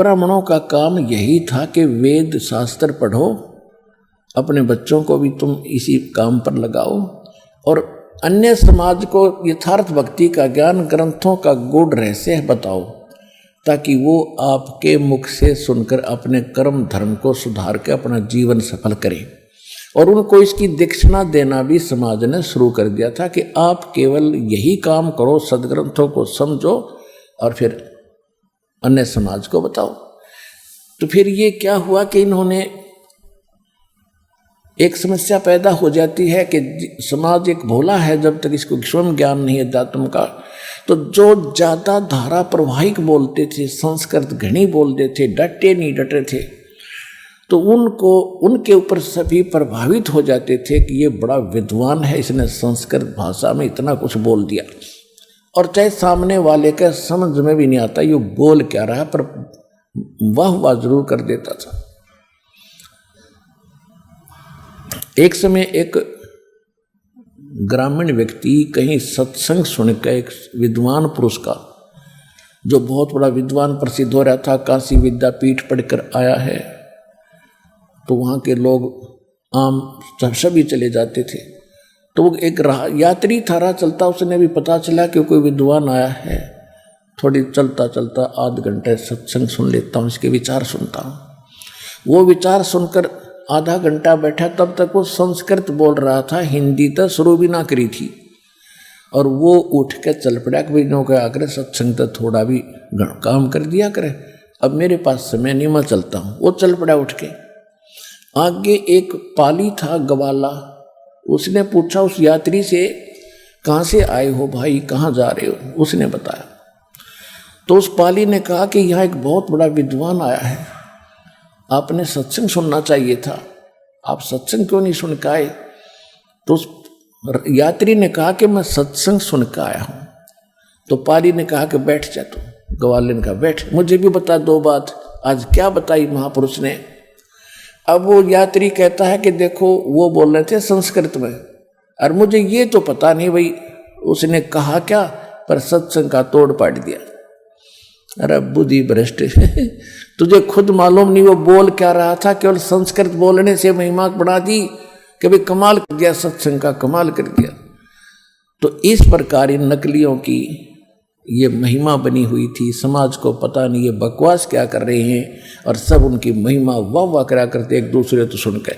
ब्राह्मणों का काम यही था कि वेद शास्त्र पढ़ो, अपने बच्चों को भी तुम इसी काम पर लगाओ और अन्य समाज को यथार्थ भक्ति का ज्ञान, ग्रंथों का गूढ़ रहस्य बताओ, ताकि वो आपके मुख से सुनकर अपने कर्म धर्म को सुधार के अपना जीवन सफल करें। और उनको इसकी दीक्षिणा देना भी समाज ने शुरू कर दिया था कि आप केवल यही काम करो, सदग्रंथों को समझो और फिर अन्य समाज को बताओ। तो फिर ये क्या हुआ कि इन्होंने एक समस्या पैदा हो जाती है कि समाज एक भोला है, जब तक इसको स्वयं ज्ञान नहीं है अध्यात्म का, तो जो ज्यादा धारा प्रवाहिक बोलते थे, संस्कृत घनी बोलते थे, डटे नहीं डटे थे, तो उनको उनके ऊपर सभी प्रभावित हो जाते थे कि ये बड़ा विद्वान है, इसने संस्कृत भाषा में इतना कुछ बोल दिया। और चाहे सामने वाले का समझ में भी नहीं आता ये बोल क्या रहा है, पर वाह वाह जरूर कर देता था। एक समय एक ग्रामीण व्यक्ति कहीं सत्संग सुनकर एक विद्वान पुरुष का, जो बहुत बड़ा विद्वान प्रसिद्ध हो रहा था, काशी विद्यापीठ पढ़कर आया है, तो वहाँ के लोग आम सभी चले जाते थे। तो वो एक यात्री था, राह चलता, उसने भी पता चला कि कोई विद्वान आया है, थोड़ी चलता चलता आध घंटे सत्संग सुन लेता हूँ, इसके विचार सुनता हूँ। वो विचार सुनकर आधा घंटा बैठा, तब तक वो संस्कृत बोल रहा था, हिंदी तो शुरू भी ना करी थी। और वो उठ के चल पड़ा कि भाई नो क्या करे, सत्संग तो थोड़ा भी काम कर दिया करे, अब मेरे पास समय नहीं, मैं चलता हूँ। वो चल पड़ा उठ के। आगे एक पाली था ग्वाला, उसने पूछा उस यात्री से, कहाँ से आए हो भाई, कहाँ जा रहे हो? उसने बताया। तो उस पाली ने कहा कि यहाँ एक बहुत बड़ा विद्वान आया है, आपने सत्संग सुनना चाहिए था, आप सत्संग क्यों नहीं सुन के आए? तो उस यात्री ने कहा कि मैं सत्संग सुन के आया हूँ। तो पाली ने कहा कि बैठ जा तू। ग्वाले ने कहा बैठ, मुझे भी बता दो बात। आज क्या बताई महापुरुष ने? अब वो यात्री कहता है कि देखो वो बोल रहे थे संस्कृत में, और मुझे ये तो पता नहीं भाई उसने कहा क्या, पर सत्संग का तोड़ पाट दिया। अरे बुद्धि भ्रष्ट तुझे खुद मालूम नहीं वो बोल क्या रहा था, केवल संस्कृत बोलने से महिमा बढ़ा दी कि भाई कमाल कर दिया, सत्संग का कमाल कर दिया। तो इस प्रकार इन नकलियों की ये महिमा बनी हुई थी, समाज को पता नहीं ये बकवास क्या कर रहे हैं, और सब उनकी महिमा वाह वाह करा करते एक दूसरे तो सुनकर।